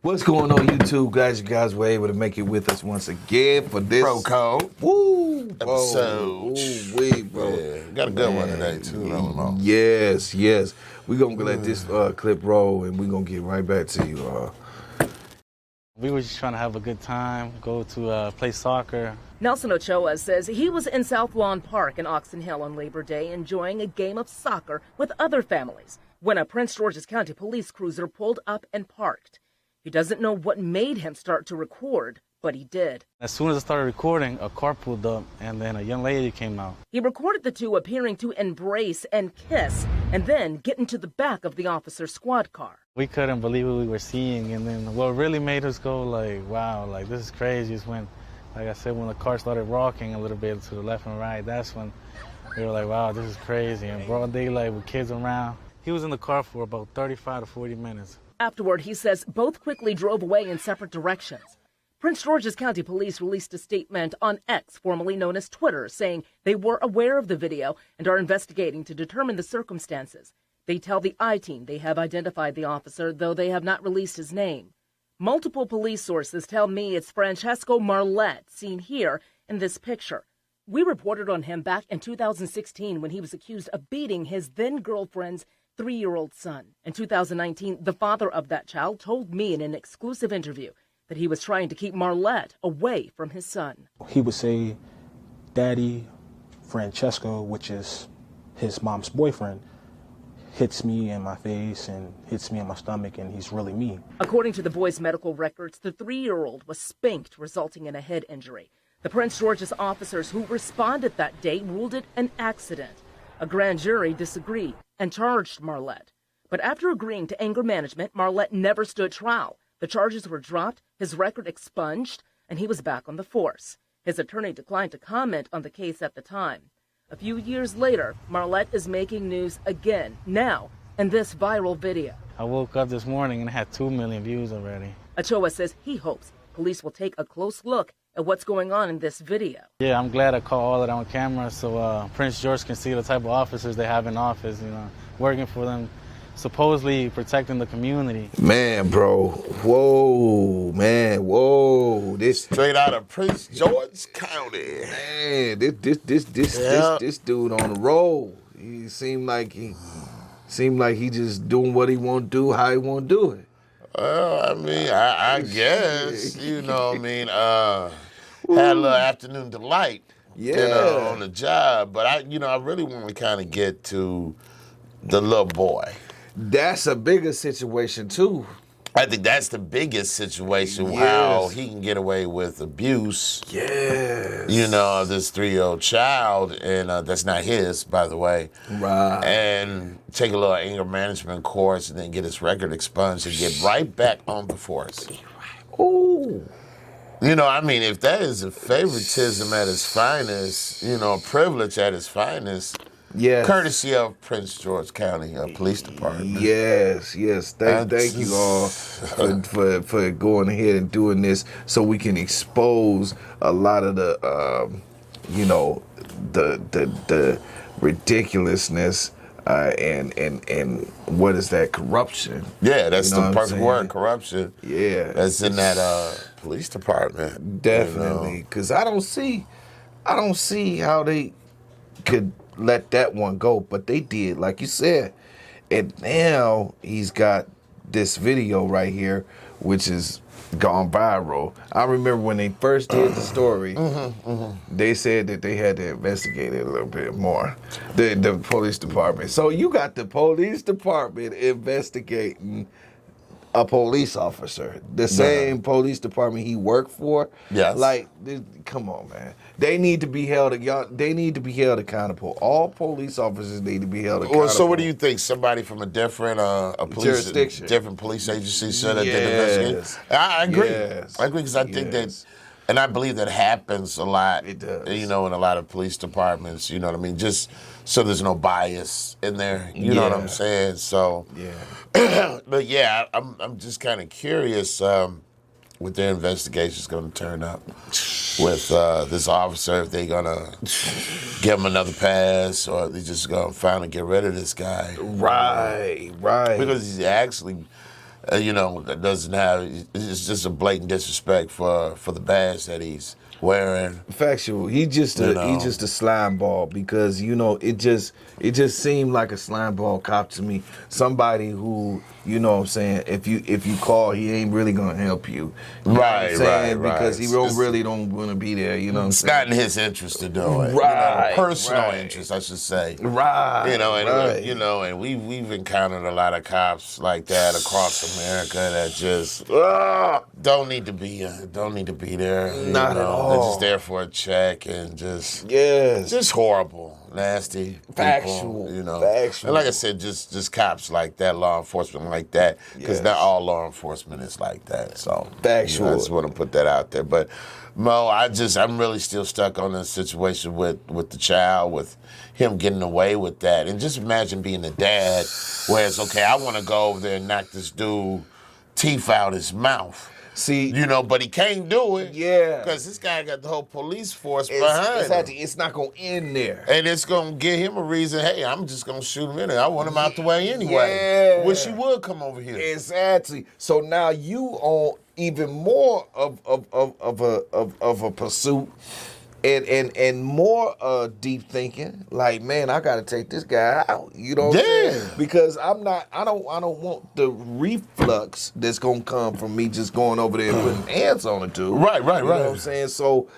What's going on, YouTube? Glad you guys were able to make it with us once again for this Pro Code episode. Bro. Yeah, got a good one today, too. Yes. We're going to let this clip roll, and we're going to get right back to you. We were just trying to have a good time, go to play soccer. Nelson Ochoa says he was in South Lawn Park in Oxon Hill on Labor Day enjoying a game of soccer with other families when a Prince George's County police cruiser pulled up and parked. He doesn't know what made him start to record, but he did. As soon as I started recording, a car pulled up and then a young lady came out. He recorded the two appearing to embrace and kiss and then get into the back of the officer's squad car. We couldn't believe what we were seeing, and then what really made us go like, wow, like this is crazy is when, like I said, when the car started rocking a little bit to the left and right, that's when we were like, wow, this is crazy. And broad daylight with kids around. He was in the car for about 35 to 40 minutes. Afterward, he says both quickly drove away in separate directions. Prince George's County Police released a statement on X, formerly known as Twitter, saying they were aware of the video and are investigating to determine the circumstances. They tell the I-Team they have identified the officer, though they have not released his name. Multiple police sources tell me it's Francesco Marlette, seen here in this picture. We reported on him back in 2016 when he was accused of beating his then-girlfriend's 3-year-old son. In 2019, the father of that child told me in an exclusive interview that he was trying to keep Marlette away from his son. He would say, Daddy, Francesco, which is his mom's boyfriend, hits me in my face and hits me in my stomach, and he's really mean. According to the boy's medical records, the 3-year-old was spanked, resulting in a head injury. The Prince George's officers who responded that day ruled it an accident. A grand jury disagreed and charged Marlette. But after agreeing to anger management, Marlette never stood trial. The charges were dropped, his record expunged, and he was back on the force. His attorney declined to comment on the case at the time. A few years later, Marlette is making news again, now, in this viral video. I woke up this morning and it had 2 million views already. Ochoa says he hopes police will take a close look at what's going on in this video. Yeah, I'm glad I caught all of that on camera so Prince George can see the type of officers they have in office, working for them, supposedly protecting the community. Man, bro. Whoa. This Straight out of Prince George's County. Man, this dude on the roll. He seemed like he just doing what he want to do, how he want to do it. Well, I mean, I guess, had a little afternoon delight, on the job. But I really want to kind of get to the little boy. That's a bigger situation, too. I think that's the biggest situation, how he can get away with abuse. Yes. Of this 3-year-old child, and that's not his, by the way. Right. And take a little anger management course and then get his record expunged and get right back on the force. Ooh. If that is a favoritism at its finest, privilege at its finest, courtesy of Prince George County Police Department. Yes. Thank you all for going ahead and doing this so we can expose a lot of the the ridiculousness and what is that, corruption? Yeah, that's the perfect word, corruption. Yeah. That's in that police department. Definitely. Because I don't see how they could let that one go, but they did, like you said. And now he's got this video right here, which is gone viral. I remember when they first did the story, they said that they had to investigate it a little bit more, the police department. So you got the police department investigating a police officer, the same police department he worked for. Yes. Like, come on, man. They need to be held accountable. All police officers need to be held accountable. Well, so what do you think? Somebody from a different jurisdiction, different police agency said that they investigate? I agree. Yes. I agree because I think that, and I believe that happens a lot. It does. In a lot of police departments. You know what I mean? Just so there's no bias in there. You know what I'm saying? So, but yeah, I'm just kind of curious what their investigation is going to turn up with this officer, if they're going to give him another pass or they just going to finally get rid of this guy. Right. Because he's actually, that doesn't have. It's just a blatant disrespect for the badge that he's wearing. Factual. He just a slime ball because it just seemed like a slime ball cop to me. Somebody who what I'm saying, if you call, he ain't really gonna help you. Right. Because he really don't want to be there. You know what I'm saying? It's not in his interest to do it. Right. Personal interest, I should say. Right. And we've encountered a lot of cops like that across America that just don't need to be there. Not at all. They're just there for a check and just horrible, nasty, factual. People, factual. And like I said, just cops like that, law enforcement like that, because not all law enforcement is like that. So factual. I just want to put that out there. But Mo, I'm really still stuck on the situation with the child, with him getting away with that, and just imagine being a dad, where it's okay, I want to go over there and knock this dude teeth out his mouth. See, but he can't do it. Yeah, because this guy got the whole police force behind him. It's not gonna end there, and it's gonna give him a reason. Hey, I'm just gonna shoot him in there. I want him out the way anyway. Yeah. Wish he would come over here. Exactly. So now you on even more of a pursuit. And more deep thinking, like, man, I gotta take this guy out. You know what I'm saying? Because I don't want the reflux that's gonna come from me just going over there and putting hands on a dude. Right. You know what I'm saying? So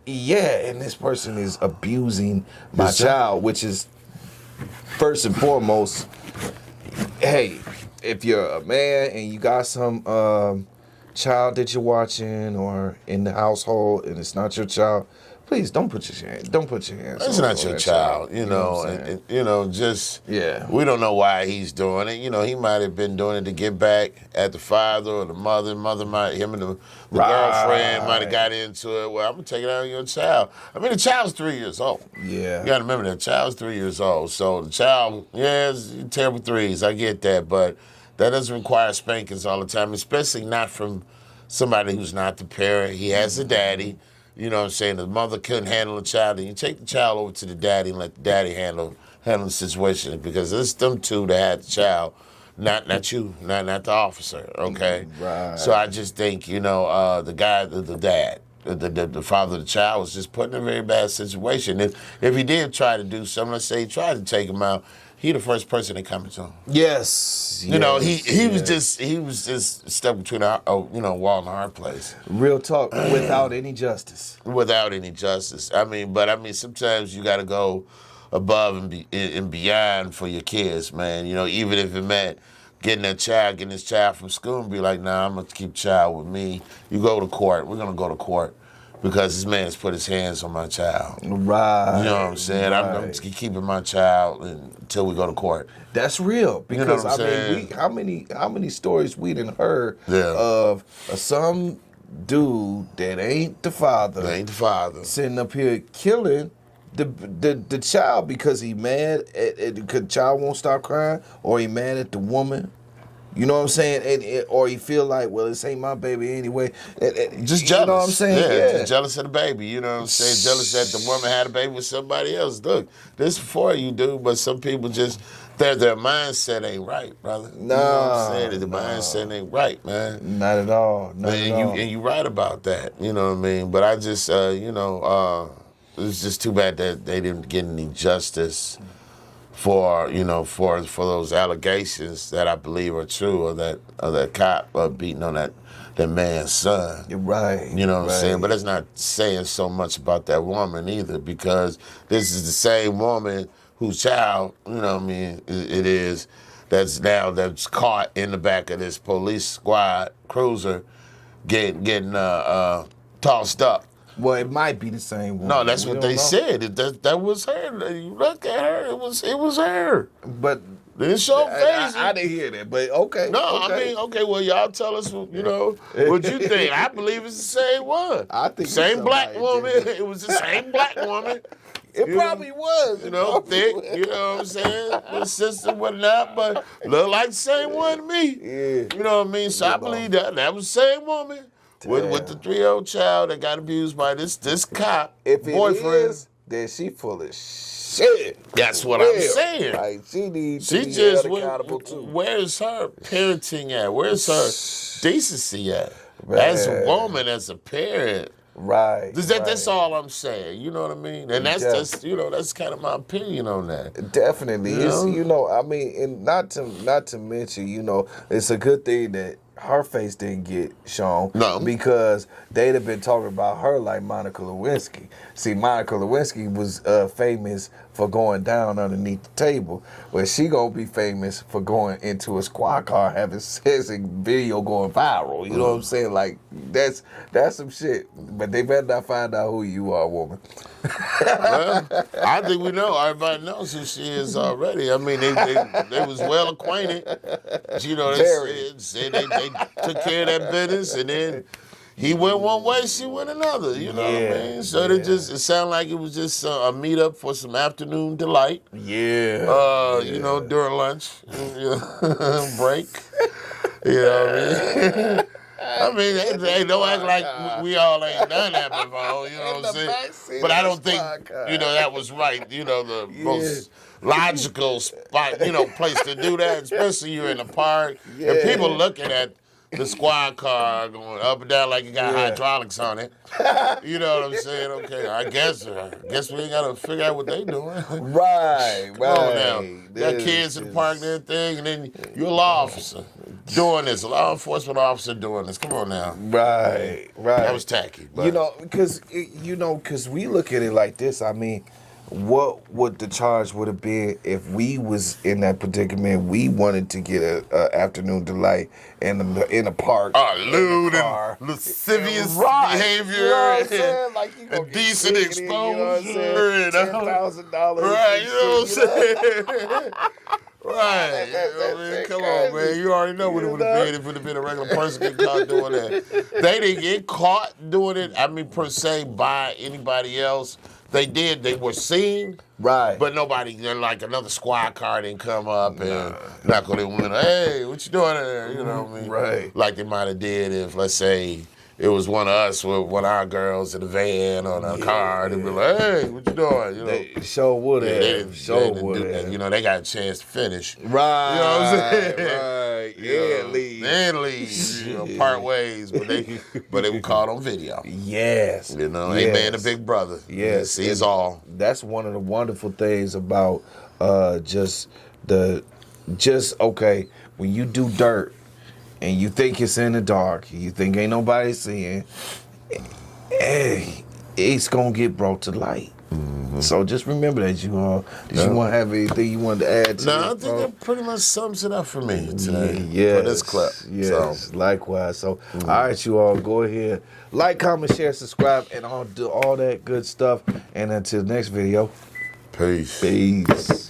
and this person is abusing my child, which is first and foremost, hey, if you're a man and you got some child that you're watching or in the household and it's not your child, please don't put your hands. It's not your child, you know. And we don't know why he's doing it. He might have been doing it to get back at the father or the mother. Him and the girlfriend might have got into it. Well, I'm gonna take it out on your child. I mean, the child's 3 years old. Yeah, you gotta remember that child's 3 years old. So the child, it's terrible threes. I get that, but that doesn't require spankings all the time, especially not from somebody who's not the parent. He has a daddy. You know what I'm saying? The mother couldn't handle the child, and you take the child over to the daddy and let the daddy handle the situation, because it's them two that had the child, not you, not the officer. Okay, right. So I just think the guy, the dad, the father of the child was just put in a very bad situation. If he did try to do something, let's say he tried to take him out, he the first person that comes to him. Yes. He was just stuck between a wall and a hard place. Real talk, without any justice. Without any justice. I mean, sometimes you got to go above and beyond for your kids, man. Even if it meant getting this child from school and be like, nah, I'm gonna keep child with me. You go to court. We're gonna go to court. Because this man has put his hands on my child. Right. You know what I'm saying? Right. I'm just keeping my child until we go to court. That's real. Because how many stories we done heard of some dude that ain't the father. Sitting up here killing the child because he mad at the child won't stop crying, or he mad at the woman. You know what I'm saying? Or he feel like, well, this ain't my baby anyway. Just jealous. You know what I'm saying? Yeah. Jealous of the baby. You know what I'm saying? Jealous that the woman had a baby with somebody else. Look, this is for you, dude. But some people just, their mindset ain't right, brother. No. You know what I'm saying? The mindset ain't right, man. Not at all. And you right about that. You know what I mean? But I just, it's just too bad that they didn't get any justice for those allegations that I believe are true, of that cop beating on that man's son. You're right. You know what I'm saying? But that's not saying so much about that woman either, because this is the same woman whose child, it is, that's caught in the back of this police squad cruiser getting tossed up. Well, it might be the same woman. No, that's what they said. That was her. You look at her, it was her. But it's so crazy. I didn't hear that, but okay. No, okay. I mean, okay, well, y'all tell us, what you think. I believe it's the same one. I think same black woman. It was the same black woman. It probably was. Thick, you know what I'm saying? The sister, whatnot, but look like the same one to me. Yeah. You know what I mean? So I believe that was the same woman. With the 3-year-old child that got abused by this cop if boyfriend. then she full of shit. That's what I'm saying. Like, she needs She to be just held accountable too. where's her parenting at? Where's her decency at? Man. As a woman, as a parent. Right. That's all I'm saying. You know what I mean? And that's just, that's kind of my opinion on that. Definitely. It's, I mean, and not to mention, it's a good thing that her face didn't get shown. No. Because they'd have been talking about her like Monica Lewinsky. See, Monica Lewinsky was famous for going down underneath the table. Well, she gonna be famous for going into a squad car, having sex and video going viral. You know what I'm saying? Like, that's some shit. But they better not find out who you are, woman. Well, I think we know. Everybody knows who she is already. I mean, they was well acquainted. They took care of that business, and then he went one way, she went another. You know what I mean? So it sounded like it was just a meetup for some afternoon delight. Yeah. During lunch break. You know what I mean? I mean, they don't act like we all ain't done that before, you know what I'm saying? But I don't think, that was right. The most logical spot, place to do that, especially you're in a park. Yeah. And people looking at the squad car going up and down like it got hydraulics on it. You know what I'm saying? Okay, I guess we ain't got to figure out what they doing. Right. Come on now. You got kids in the park and everything, and then you're a law officer doing this, a law enforcement officer doing this. Come on now. Right. That was tacky. But. Because we look at it like this. I mean, what would the charge would have been if we was in that predicament? We wanted to get a afternoon delight in a park, lewd and lascivious behavior, you know what I'm saying? Like, you gonna indecent get exposure, $10,000, right? You know what I'm saying? Right. Come on, man. You already know what it would have been if it would have been a regular person getting caught doing that. They didn't get caught doing it, per se, by anybody else. They did. They were seen. Right. But nobody, like another squad car didn't come up and knock on their window. Hey, what you doing there? You know what I mean? Right. Like they might have did if, let's say, it was one of us with one of our girls in a van or in a car. They'd be like, hey, what you doing? They sure would have. They didn't do that. They got a chance to finish. Right. You know what I'm saying? Right. And leave. And leave. Part ways. But they were caught on video. Yes. Amen to Big Brother. Yes. Sees all. That's one of the wonderful things about when you do dirt, and you think it's in the dark, you think ain't nobody seeing, it's gonna get brought to light. Mm-hmm. So just remember that you want to have anything you wanted to add to No, I think that pretty much sums it up for me today. Yes, for this clip. Yes, likewise. So, all right, you all go ahead, like, comment, share, subscribe, and do all that good stuff. And until the next video, peace. Peace.